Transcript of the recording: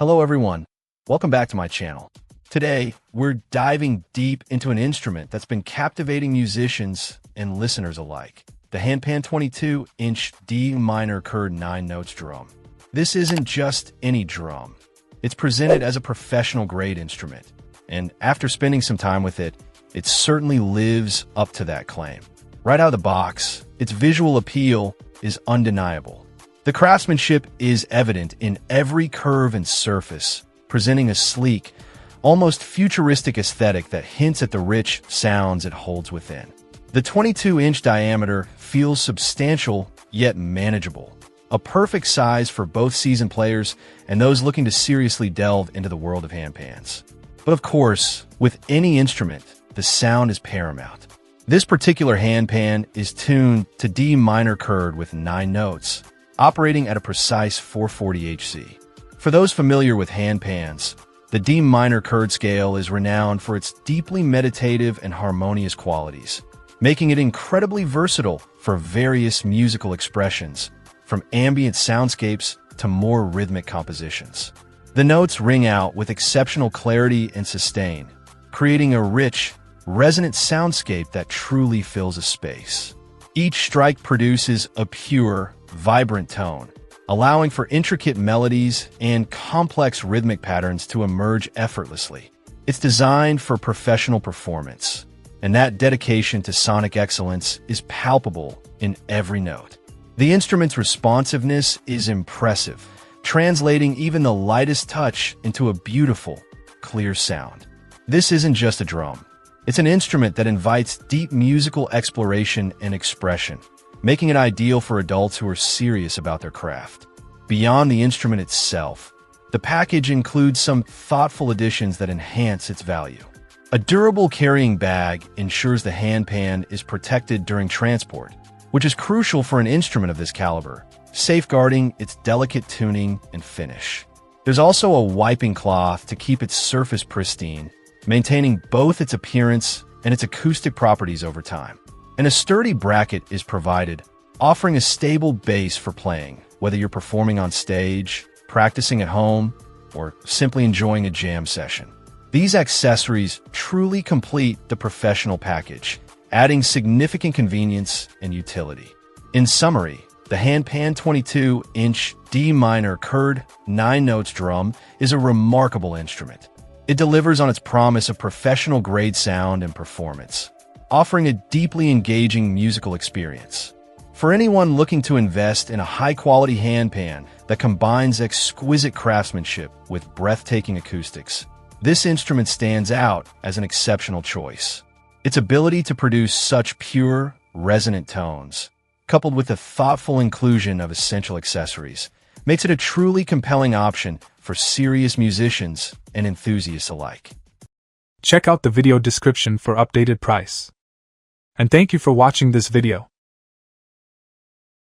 Hello everyone, welcome back to my channel. Today, we're diving deep into an instrument that's been captivating musicians and listeners alike. The Handpan 22-inch D minor Kurd 9 notes drum. This isn't just any drum. It's presented as a professional grade instrument, and after spending some time with it, it certainly lives up to that claim. Right out of the box, its visual appeal is undeniable. The craftsmanship is evident in every curve and surface, presenting a sleek, almost futuristic aesthetic that hints at the rich sounds it holds within. The 22-inch diameter feels substantial yet manageable, a perfect size for both seasoned players and those looking to seriously delve into the world of handpans. But of course, with any instrument, the sound is paramount. This particular handpan is tuned to D minor Kurd with 9 notes, operating at a precise 440 Hz. For those familiar with handpans, the D minor Kurd scale is renowned for its deeply meditative and harmonious qualities, making it incredibly versatile for various musical expressions, from ambient soundscapes to more rhythmic compositions. The notes ring out with exceptional clarity and sustain, creating a rich, resonant soundscape that truly fills a space. Each strike produces a pure, vibrant tone, allowing for intricate melodies and complex rhythmic patterns to emerge effortlessly. It's designed for professional performance, and that dedication to sonic excellence is palpable in every note. The instrument's responsiveness is impressive, translating even the lightest touch into a beautiful, clear sound. This isn't just a drum. It's an instrument that invites deep musical exploration and expression, making it ideal for adults who are serious about their craft. Beyond the instrument itself, the package includes some thoughtful additions that enhance its value. A durable carrying bag ensures the handpan is protected during transport, which is crucial for an instrument of this caliber, safeguarding its delicate tuning and finish. There's also a wiping cloth to keep its surface pristine, maintaining both its appearance and its acoustic properties over time. And a sturdy bracket is provided, offering a stable base for playing, whether you're performing on stage, practicing at home, or simply enjoying a jam session. These accessories truly complete the professional package, adding significant convenience and utility. In summary, the Handpan 22-inch D minor Kurd 9 notes drum is a remarkable instrument. It delivers on its promise of professional-grade sound and performance, offering a deeply engaging musical experience. For anyone looking to invest in a high-quality handpan that combines exquisite craftsmanship with breathtaking acoustics, this instrument stands out as an exceptional choice. Its ability to produce such pure, resonant tones, coupled with the thoughtful inclusion of essential accessories, makes it a truly compelling option for serious musicians and enthusiasts alike. Check out the video description for updated price. And thank you for watching this video.